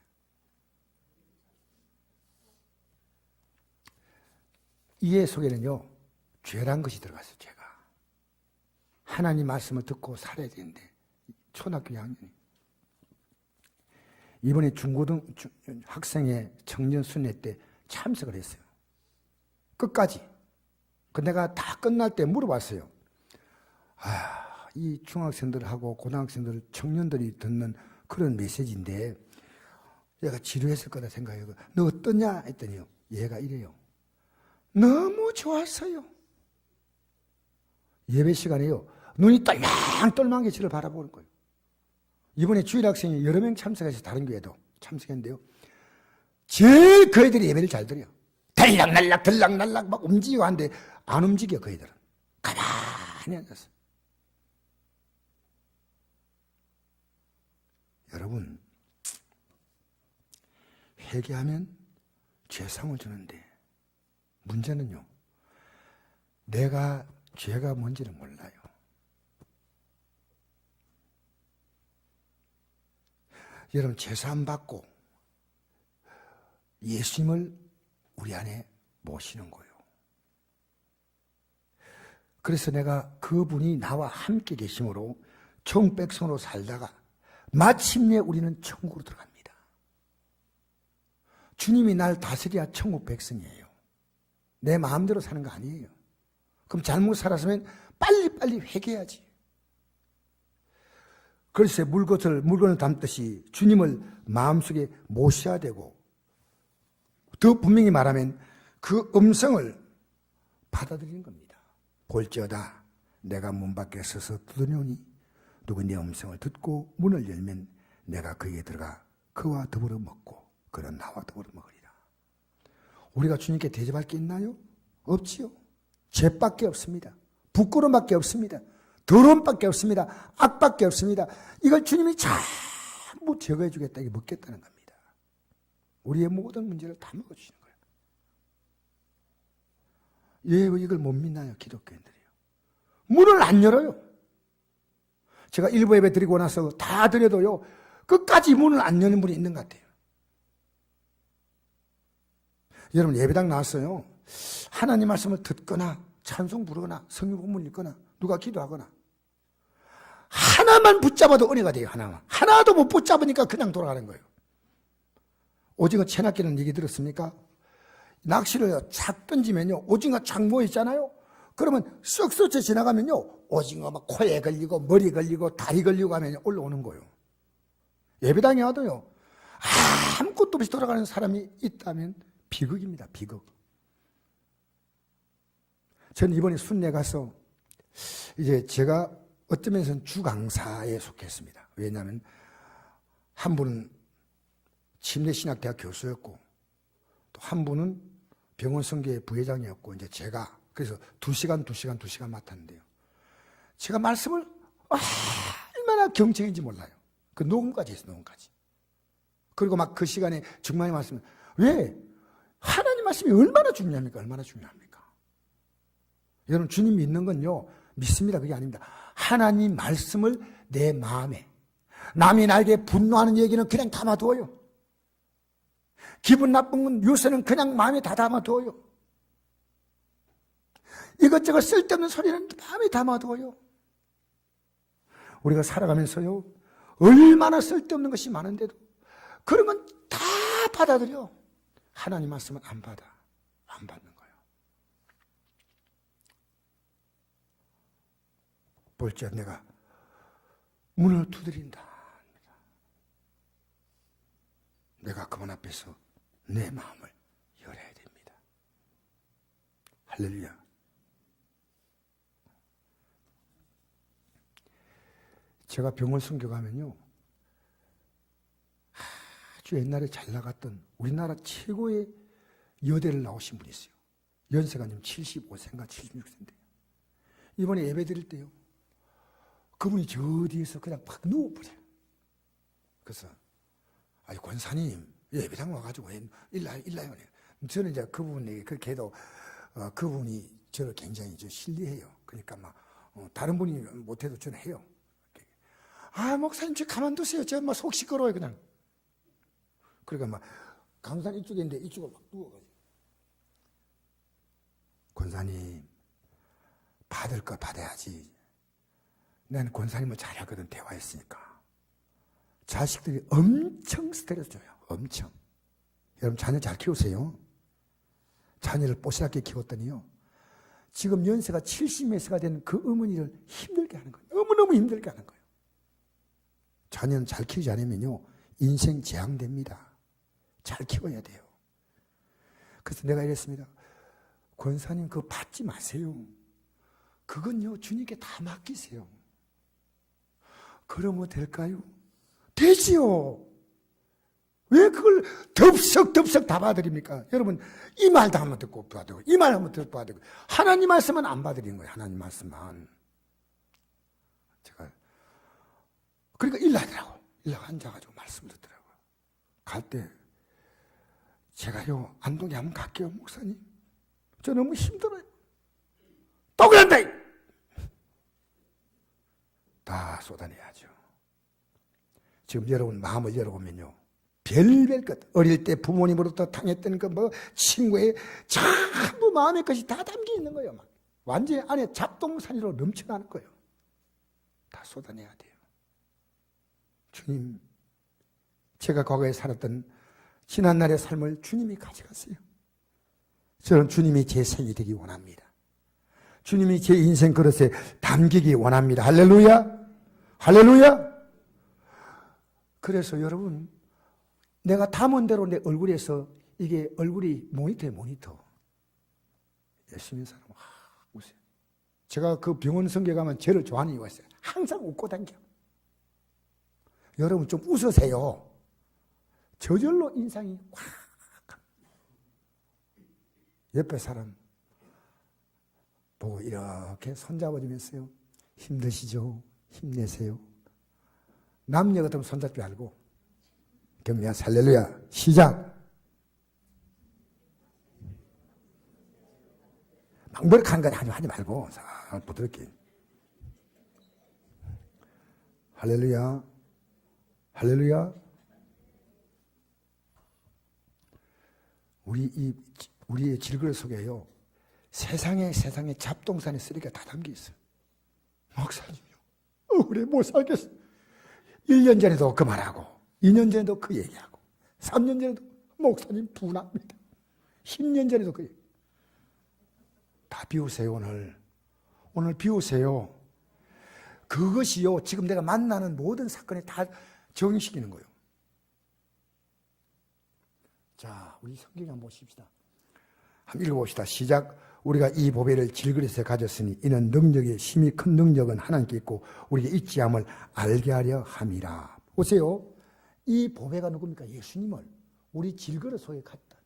A: 이해 속에는요, 죄란 것이 들어갔어요, 죄가. 하나님 말씀을 듣고 살아야 되는데, 초등학교 2학년이. 이번에 학생의 청년 순회 때 참석을 했어요. 끝까지. 그 내가 다 끝날 때 물어봤어요. 이 중학생들하고 고등학생들, 청년들이 듣는 그런 메시지인데, 얘가 지루했을 거다 생각해요. 너 어떠냐? 했더니요, 얘가 이래요. 너무 좋았어요. 예배 시간에요, 눈이 떨망떨망하게 저를 바라보는 거예요. 이번에 주일 학생이 여러 명 참석해서 다른 교회도 참석했는데요, 제일 그 애들이 예배를 잘 드려요. 들락날락 들락날락 막 움직이고 하는데 안 움직여. 그 애들은 가만히 앉았어. 여러분, 회개하면 죄상을 주는데 문제는요, 내가 죄가 뭔지를 몰라요. 여러분, 죄사함 받고 예수님을 우리 안에 모시는 거예요. 그래서 내가 그분이 나와 함께 계심으로 총백성으로 살다가 마침내 우리는 천국으로 들어갑니다. 주님이 날 다스려야 천국 백성이에요. 내 마음대로 사는 거 아니에요. 그럼 잘못 살았으면 빨리빨리 회개해야지. 그래서 물건을 담듯이 주님을 마음속에 모셔야 되고, 더 분명히 말하면 그 음성을 받아들이는 겁니다. 볼지어다 내가 문 밖에 서서 두드리오니 누구 내 음성을 듣고 문을 열면 내가 그에게 들어가 그와 더불어 먹고 그는 나와 더불어 먹으리라. 우리가 주님께 대접할 게 있나요? 없지요. 죄밖에 없습니다. 부끄러움밖에 없습니다. 더러움밖에 없습니다. 악밖에 없습니다. 이걸 주님이 전부 제거해 주겠다, 이게 먹겠다는 겁니다. 우리의 모든 문제를 다 먹어주시는 거예요. 왜 이걸 못 믿나요, 기독교인들이요? 문을 안 열어요. 제가 일부 예배 드리고 나서 다 드려도요, 끝까지 문을 안 여는 분이 있는 것 같아요. 여러분, 예배당 나왔어요. 하나님 말씀을 듣거나 찬송 부르거나 성경 본문 읽거나 누가 기도하거나 하나만 붙잡아도 은혜가 돼요. 하나도 못 붙잡으니까 그냥 돌아가는 거예요. 오징어 채낚기는 얘기 들었습니까? 낚시를 착 던지면요, 오징어 착 모여있잖아요. 그러면 쓱 스쳐 지나가면요, 오징어 막 코에 걸리고 머리 걸리고 다리 걸리고 하면 올라오는 거예요. 예배당에 와도요, 아무것도 없이 돌아가는 사람이 있다면 비극입니다. 비극. 저는 이번에 순례 가서 이제 제가 어떤 면에서는 주강사에 속했습니다. 왜냐하면 한 분은 침례신학대학 교수였고 또 한 분은 병원 선교회 부회장이었고, 이제 제가 그래서 2시간 맡았는데요. 제가 말씀을 얼마나 경청인지 몰라요. 그 녹음까지 했어요. 녹음까지. 그리고 막 그 시간에 정말 말씀을, 왜? 하나님 말씀이 얼마나 중요합니까? 얼마나 중요합니까? 여러분, 주님 믿는 건요, 믿습니다. 그게 아닙니다. 하나님 말씀을 내 마음에, 남이 나에게 분노하는 얘기는 그냥 담아두어요. 기분 나쁜 건 요새는 그냥 마음에 다 담아두어요. 이것저것 쓸데없는 소리는 마음에 담아두어요. 우리가 살아가면서요, 얼마나 쓸데없는 것이 많은데도 그런 건 다 받아들여. 하나님 말씀은 안 받아. 안 받는 거예요. 볼지어 내가 문을 두드린다. 내가 그분 앞에서 내 마음을 열어야 됩니다. 할렐루야. 제가 병원 선교 가면요, 아주 옛날에 잘 나갔던 우리나라 최고의 여대를 나오신 분이 있어요. 연세가 지금 75세인가 76세인데 이번에 예배 드릴 때요, 그분이 저 뒤에서 그냥 팍 누워버려요. 그래서 아니 권사님 예배당 와가지고 일나요. 저는 이제 그분에게 그렇게 해도 그분이 저를 굉장히 신뢰해요. 그러니까 막 다른 분이 못해도 저는 해요. 아 목사님 저 가만두세요. 저 막 속 시끄러워요 그냥. 그러니까 막 강산 이쪽에 있는데 이쪽으로 막 누워가지고 권사님 받을 거 받아야지. 나는 권사님을 잘하거든. 대화했으니까. 자식들이 엄청 스트레스 줘요. 엄청. 여러분 자녀 잘 키우세요. 자녀를 뽀시랗게 키웠더니요, 지금 연세가 70몇 세가 된 그 어머니를 힘들게 하는 거예요. 너무너무 힘들게 하는 거예요. 자녀는 잘 키우지 않으면요 인생 재앙됩니다. 잘 키워야 돼요. 그래서 내가 이랬습니다. 권사님 그거 받지 마세요. 그건요 주님께 다 맡기세요. 그러면 될까요? 되지요. 왜 그걸 덥석덥석 다 받아들입니까? 여러분 이 말도 한번 듣고 받아들이고 이 말 한번 듣고 받아들이고 하나님 말씀은 안 받아들이는 거예요. 하나님 말씀만. 제가 그러니까 일나더라고. 일나가 앉아가지고 말씀 듣더라고요. 갈 때 제가요 안동에 한번 갈게요. 목사님 저 너무 힘들어요. 또 그런다. 다 쏟아내야죠. 지금 여러분 마음을 열어보면요 별별 것, 어릴 때 부모님으로부터 당했던 그 뭐 친구의 전부 마음의 것이 다 담겨 있는 거예요. 막 완전히 안에 잡동사니로 넘쳐나는 거예요. 다 쏟아내야 돼요. 주님, 제가 과거에 살았던 지난날의 삶을 주님이 가져갔어요. 저는 주님이 제 생이 되기 원합니다. 주님이 제 인생 그릇에 담기기 원합니다. 할렐루야! 할렐루야! 그래서 여러분, 내가 담은 대로 내 얼굴에서 이게 얼굴이 모니터예요, 모니터. 열심히 사람, 웃어요. 제가 그 병원 선교 가면 저를 좋아하는 이유가 있어요. 항상 웃고 다녀. 여러분 좀 웃으세요. 저절로 인상이 확. 옆에 사람 보고 이렇게 손잡아주면서요. 힘드시죠? 힘내세요. 남녀 같으면 손잡지 말고 경미한 할렐루야 시작. 막 머리카락 건 하지 말고 부드럽게 할렐루야 할렐루야. 우리의 질그릇 속에요 세상에 잡동사니 쓰레기가 다 담겨 있어요. 목사님이요 억울해 못 살겠어. 1년 전에도 그 말하고 2년 전에도 그 얘기하고 3년 전에도 목사님 분합니다. 10년 전에도 그 얘기. 다 비우세요. 오늘 비우세요. 그것이요 지금 내가 만나는 모든 사건에 다 정의시키는 거예요. 자, 우리 성경 한번 보십시다. 한번 읽어봅시다. 시작. 우리가 이 보배를 질그릇에 가졌으니 이는 능력의 심히 큰 능력은 하나님께 있고 우리에게 있지 않음을 알게 하려 함이라. 보세요. 이 보배가 누굽니까? 예수님을 우리 질그릇 속에 갖다.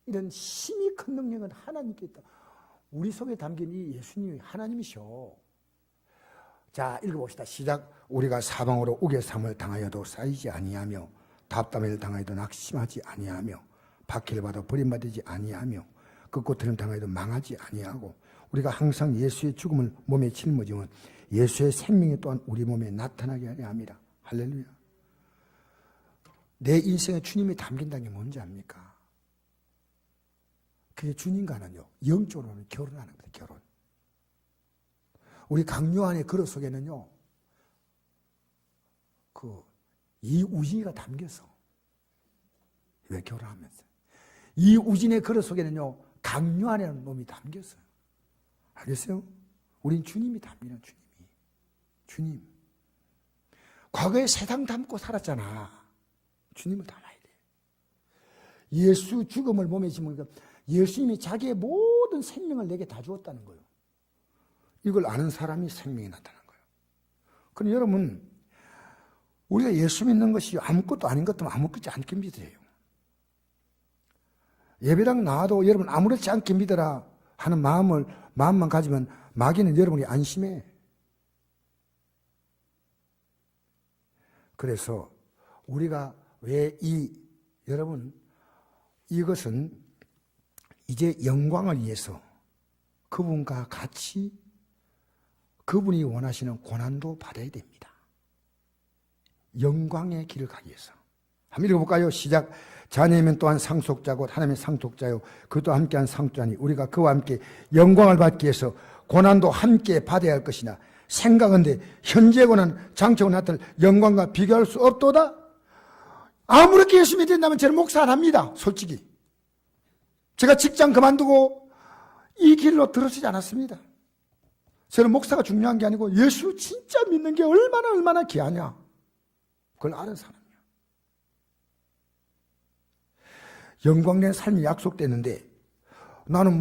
A: 이런 심히 큰 능력은 하나님께 있다. 우리 속에 담긴 이 예수님이 하나님이셔. 자, 읽어봅시다. 시작. 우리가 사방으로 우겨삼을 당하여도 쌓이지 아니하며 답답을 당하여도 낙심하지 아니하며 박해를 받아 버림받지 아니하며 끝고통을 당하여도 망하지 아니하고 우리가 항상 예수의 죽음을 몸에 짊어지면 예수의 생명이 또한 우리 몸에 나타나게 하려 합니다. 할렐루야. 내 인생에 주님이 담긴다는 게 뭔지 압니까? 그게 주님과는요 영적으로는 결혼하는 겁니다. 결혼. 우리 강요 안의 그릇 속에는요 그 이우진이가 담겨서 왜 결혼하면서? 이 우진의 그릇 속에는요, 강요하는 놈이 담겼어요. 알겠어요? 우린 주님이 담기는 주님. 과거에 세상 담고 살았잖아. 주님을 담아야 돼. 예수 죽음을 몸에 지으니까 예수님이 자기의 모든 생명을 내게 다 주었다는 거예요. 이걸 아는 사람이 생명이 나타나는 거예요. 그럼 여러분, 우리가 예수 믿는 것이 아무것도 아닌 것도 아무것도 않게 믿으세요. 예배당 나와도 여러분 아무렇지 않게 믿어라 하는 마음만 가지면 마귀는 여러분이 안심해. 그래서 우리가 왜 여러분, 이것은 이제 영광을 위해서 그분과 같이 그분이 원하시는 고난도 받아야 됩니다. 영광의 길을 가기 위해서. 한번 읽어볼까요? 시작. 자녀이면 또한 상속자고 하나님의 상속자요 그도 함께한 상속자니 우리가 그와 함께 영광을 받기 위해서 고난도 함께 받아야 할 것이나 생각은데 현재 고난 장차고 나타날 영광과 비교할 수 없도다. 아무렇게 예수 믿는다면 저는 목사 안 합니다. 솔직히 제가 직장 그만두고 이 길로 들어서지 않았습니다. 저는 목사가 중요한 게 아니고 예수 진짜 믿는 게 얼마나 귀하냐 그걸 아는 사람이야. 영광된 삶이 약속됐는데 나는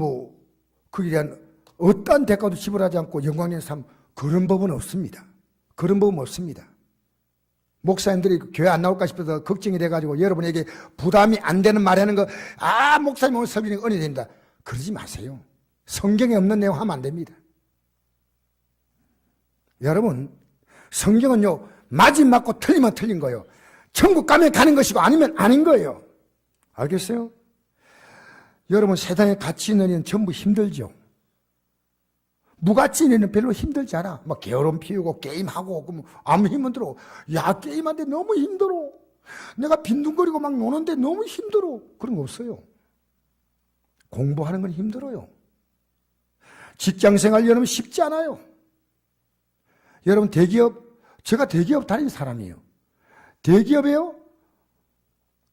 A: 거기에 대한 어떠한 대가도 지불하지 않고 영광된 삶, 그런 법은 없습니다. 그런 법은 없습니다. 목사님들이 교회 안 나올까 싶어서 걱정이 돼가지고 여러분에게 부담이 안 되는 말 하는 거, 목사님 오늘 설교는 은혜 된다. 그러지 마세요. 성경에 없는 내용 하면 안 됩니다. 여러분, 성경은요, 맞으면 맞고 틀리면 틀린 거예요. 천국 가면 가는 것이고 아니면 아닌 거예요. 알겠어요? 여러분, 세상에 가치 있는 일은 전부 힘들죠. 무가치 있는 일은 별로 힘들지 않아. 막 게으름 피우고 게임하고 그러면 아무 힘 안 들어. 야, 게임하는데 너무 힘들어. 내가 빈둥거리고 막 노는데 너무 힘들어. 그런 거 없어요. 공부하는 건 힘들어요. 직장생활 여러분 쉽지 않아요. 여러분 제가 대기업 다니는 사람이에요. 대기업에요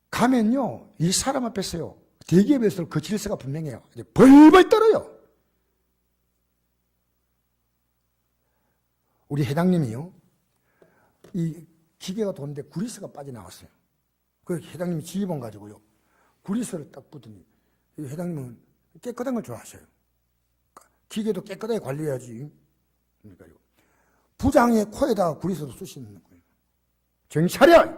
A: 가면요 이 사람 앞에서요 대기업에서 그 질서가 분명해요. 벌벌 떨어요. 우리 회장님이요 이 기계가 도는데 구리스가 빠져나왔어요. 그 회장님이 지휘봉 가지고요 구리스를 딱 붙더니 이 회장님은 깨끗한 걸 좋아하셔요. 기계도 깨끗하게 관리해야지. 그러니까요. 부장의 코에다가 구리스도 쑤시는 거예요. 정신 차려!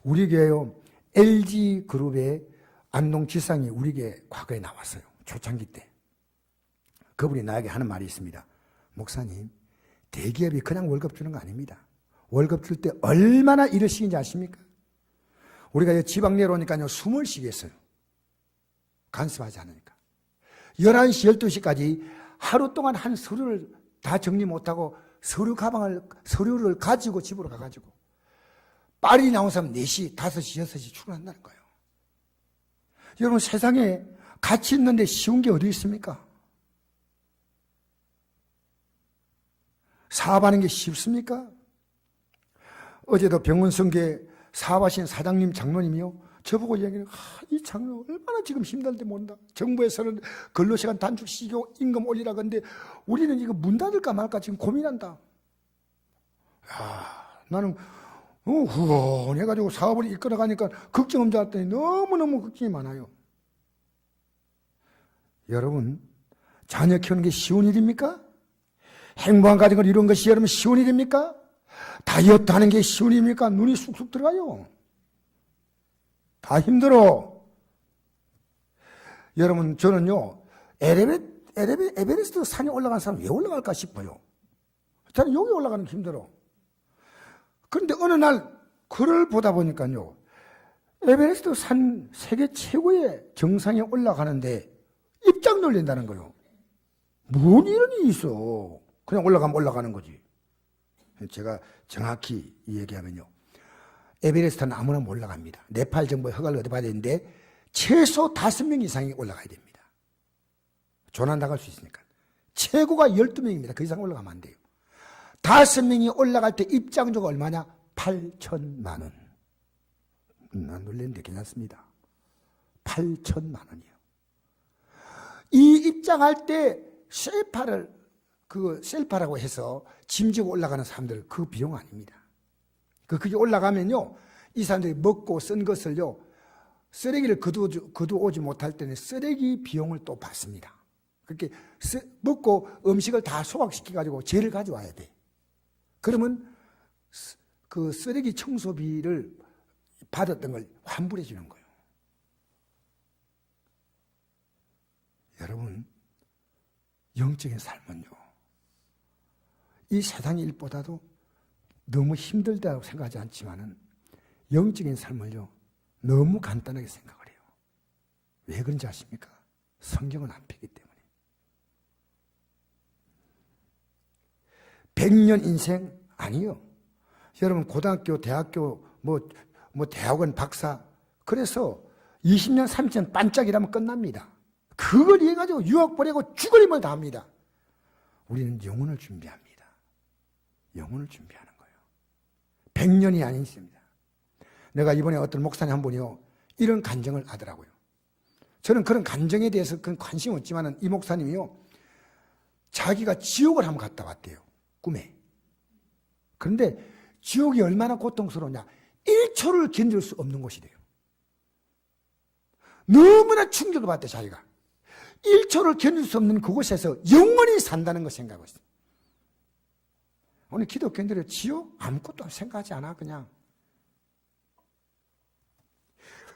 A: 우리 교회요, LG그룹의 안동지상이 우리 교회 과거에 나왔어요. 초창기 때. 그분이 나에게 하는 말이 있습니다. 목사님, 대기업이 그냥 월급 주는 거 아닙니다. 월급 줄 때 얼마나 일을 시킨지 아십니까? 우리가 지방 내려오니까요, 숨을 쉬겠어요. 간섭하지 않으니까. 11시, 12시까지 하루 동안 한 서류를 다 정리 못하고 서류를 가지고 집으로 가가지고 빨리 나온 사람 4시, 5시, 6시 출근한다는 거예요. 여러분 세상에 가치 있는데 쉬운 게 어디 있습니까? 사업하는 게 쉽습니까? 어제도 병원 성계 사업하신 사장님, 장로님이요. 저보고 이야기를, 이 장로 얼마나 지금 힘들는데 모른다. 정부에서는 근로시간 단축시키고 임금 올리라 그러는데 우리는 이거 문 닫을까 말까 지금 고민한다. 나는 후원해가지고 사업을 이끌어가니까 걱정 없지 않았더니 너무너무 걱정이 많아요. 여러분, 자녀 키우는 게 쉬운 일입니까? 행복한 가정을 이룬 것이 여러분 쉬운 일입니까? 다이어트 하는 게 쉬운 일입니까? 눈이 쑥쑥 들어가요. 다 힘들어. 여러분, 저는요, 에베레스트 산에 올라간 사람 왜 올라갈까 싶어요. 저는 여기 올라가는 게 힘들어. 그런데 어느 날 글을 보다 보니까요, 에베레스트 산 세계 최고의 정상에 올라가는데 입장 놀린다는 거예요. 뭔 이런 일이 있어. 그냥 올라가면 올라가는 거지. 제가 정확히 얘기하면요, 에베레스트는 아무나 못 올라갑니다. 네팔 정부의 허가를 얻어봐야 되는데 최소 5명 이상이 올라가야 됩니다. 조난당할 수 있으니까. 최고가 12명입니다. 그 이상 올라가면 안 돼요. 5명이 올라갈 때 입장료가 얼마냐? 8,000만 원. 난 놀랬는데 괜찮습니다. 8천만 원이요. 이 입장할 때 셀파라고 해서 짐 지고 올라가는 사람들 그 비용 아닙니다. 그게 올라가면요, 이 사람들이 먹고 쓴 것을요, 쓰레기를 거두오지 못할 때는 쓰레기 비용을 또 받습니다. 그렇게 먹고 음식을 다 소각시켜가지고 재를 가져와야 돼. 그러면 그 쓰레기 청소비를 받았던 걸 환불해 주는 거예요. 여러분, 영적인 삶은요, 이 세상의 일보다도 너무 힘들다고 생각하지 않지만은 영적인 삶을요, 너무 간단하게 생각을 해요. 왜 그런지 아십니까? 성경은 안 펴기 때문에. 100년 인생? 아니요. 여러분, 고등학교, 대학교, 대학원 박사, 그래서 20년, 30년 반짝이라면 끝납니다. 그걸 이해가지고 유학 보내고 죽을 힘을 다합니다. 우리는 영혼을 준비합니다. 영혼을 준비하는 거예요. 100년이 아니십니다. 내가 이번에 어떤 목사님 한 분이요, 이런 간증을 하더라고요. 저는 그런 간증에 대해서 큰 관심 없지만 이 목사님이요, 자기가 지옥을 한번 갔다 왔대요. 꿈에. 그런데 지옥이 얼마나 고통스러우냐, 1초를 견딜 수 없는 곳이래요. 너무나 충격을 받대, 자기가. 1초를 견딜 수 없는 그곳에서 영원히 산다는 걸 생각하고 있어요. 오늘 기독교인들은 지옥 아무것도 생각하지 않아. 그냥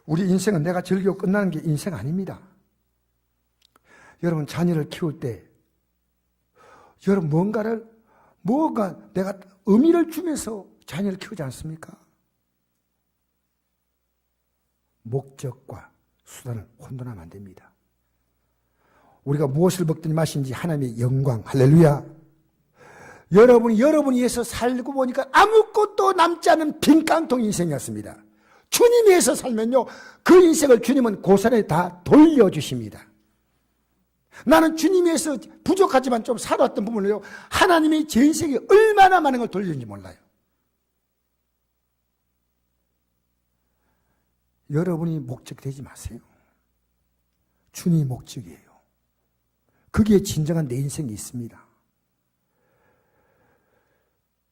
A: 우리 인생은 내가 즐기고 끝나는 게 인생 아닙니다. 여러분, 자녀를 키울 때 여러분 뭔가 내가 의미를 주면서 자녀를 키우지 않습니까? 목적과 수단을 혼돈하면 안 됩니다. 우리가 무엇을 먹든지 마시든지 하나님의 영광, 할렐루야. 여러분이 위해서 살고 보니까 아무것도 남지 않은 빈 깡통 인생이었습니다. 주님 위해서 살면요, 그 인생을 주님은 고스란히 다 돌려주십니다. 나는 주님 위해서 부족하지만 좀 살아왔던 부분을요, 하나님이 제 인생에 얼마나 많은 걸 돌리는지 몰라요. 여러분이 목적이 되지 마세요. 주님이 목적이에요. 거기에 진정한 내 인생이 있습니다.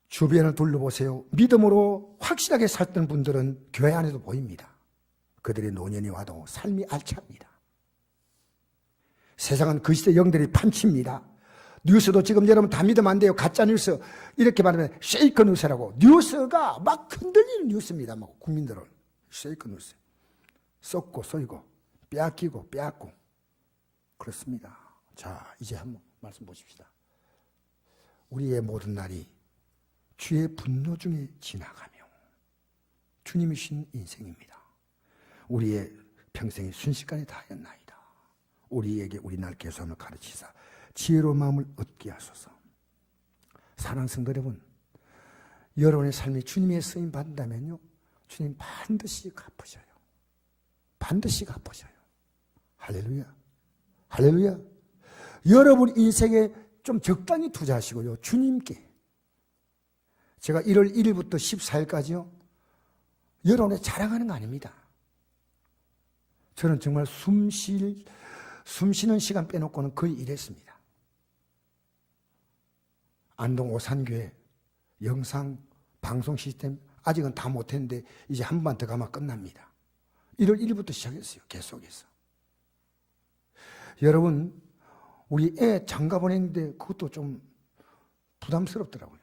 A: 주변을 둘러보세요. 믿음으로 확실하게 살던 분들은 교회 안에도 보입니다. 그들의 노년이 와도 삶이 알찹니다. 세상은 그 시대 영들이 판칩니다. 뉴스도 지금 여러분 다 믿으면 안 돼요. 가짜 뉴스. 이렇게 말하면 쉐이크 뉴스라고. 뉴스가 막 흔들리는 뉴스입니다. 막 국민들을. 쉐이크 뉴스. 썩고 썩이고 빼앗기고 빼앗고 그렇습니다. 자, 이제 한번 말씀 보십시다. 우리의 모든 날이 주의 분노 중에 지나가며 주님이 신 인생입니다. 우리의 평생이 순식간에 다하였나이다. 우리에게 우리 날 계산을 가르치사 지혜로운 마음을 얻게 하소서. 사랑하는 성도 여러분, 여러분의 삶이 주님의 쓰임 받는다면요, 주님 반드시 갚으셔요. 반드시 갚으셔요. 할렐루야. 할렐루야. 여러분 인생에 좀 적당히 투자하시고요, 주님께. 제가 1월 1일부터 14일까지요, 여러분의 자랑하는 거 아닙니다. 저는 정말 숨 쉬는 시간 빼놓고는 거의 일했습니다. 안동 오산교회 영상 방송 시스템 아직은 다 못했는데 이제 한 번만 더 가면 끝납니다. 1월 1일부터 시작했어요. 계속해서. 여러분, 우리 애 장가 보냈는데 그것도 좀 부담스럽더라고요.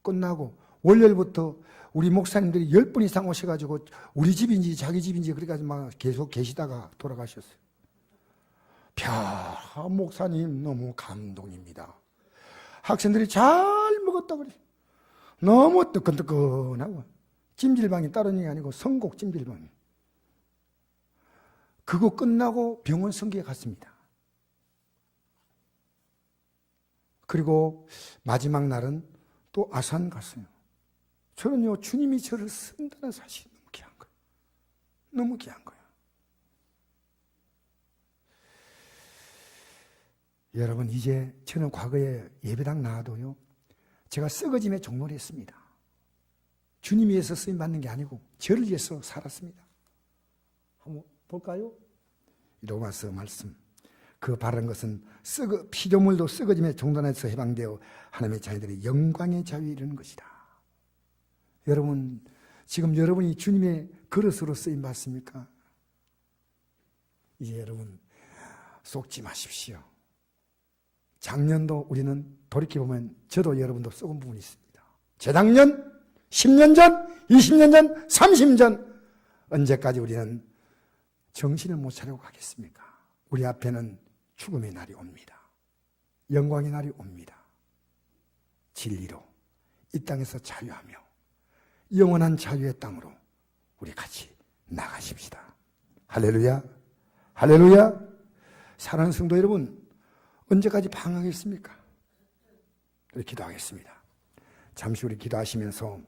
A: 끝나고 월요일부터 우리 목사님들이 10분 이상 오셔가지고 우리 집인지 자기 집인지 그래가지고 막 계속 계시다가 돌아가셨어요. 목사님 너무 감동입니다. 학생들이 잘 먹었다 그래. 너무 뜨끈뜨끈하고 찜질방이 다른 게 아니고 성곡 찜질방이. 그거 끝나고 병원 성기에 갔습니다. 그리고 마지막 날은 또 아산 갔어요. 저는요, 주님이 저를 쓴다는 사실이 너무 귀한 거예요. 너무 귀한 거예요. 여러분, 이제 저는 과거에 예배당 나와도요, 제가 썩어짐에 종로를 했습니다. 주님 위해서 쓰임 받는 게 아니고 저를 위해서 살았습니다. 한번 볼까요? 로마서 말씀. 그 바른 것은 피조물도 썩어짐의 종단에서 해방되어 하나님의 자녀들이 영광의 자유에 이르는 것이다. 여러분, 지금 여러분이 주님의 그릇으로 쓰임 받습니까? 이제 여러분 속지 마십시오. 작년도 우리는 돌이켜보면 저도 여러분도 썩은 부분이 있습니다. 재작년, 10년 전, 20년 전, 30년 전 언제까지 우리는 정신을 못 차리고 가겠습니까? 우리 앞에는 죽음의 날이 옵니다. 영광의 날이 옵니다. 진리로 이 땅에서 자유하며 영원한 자유의 땅으로 우리 같이 나가십시다. 할렐루야, 할렐루야. 사랑하는 성도 여러분, 언제까지 방황하겠습니까? 우리 기도하겠습니다. 잠시 우리 기도하시면서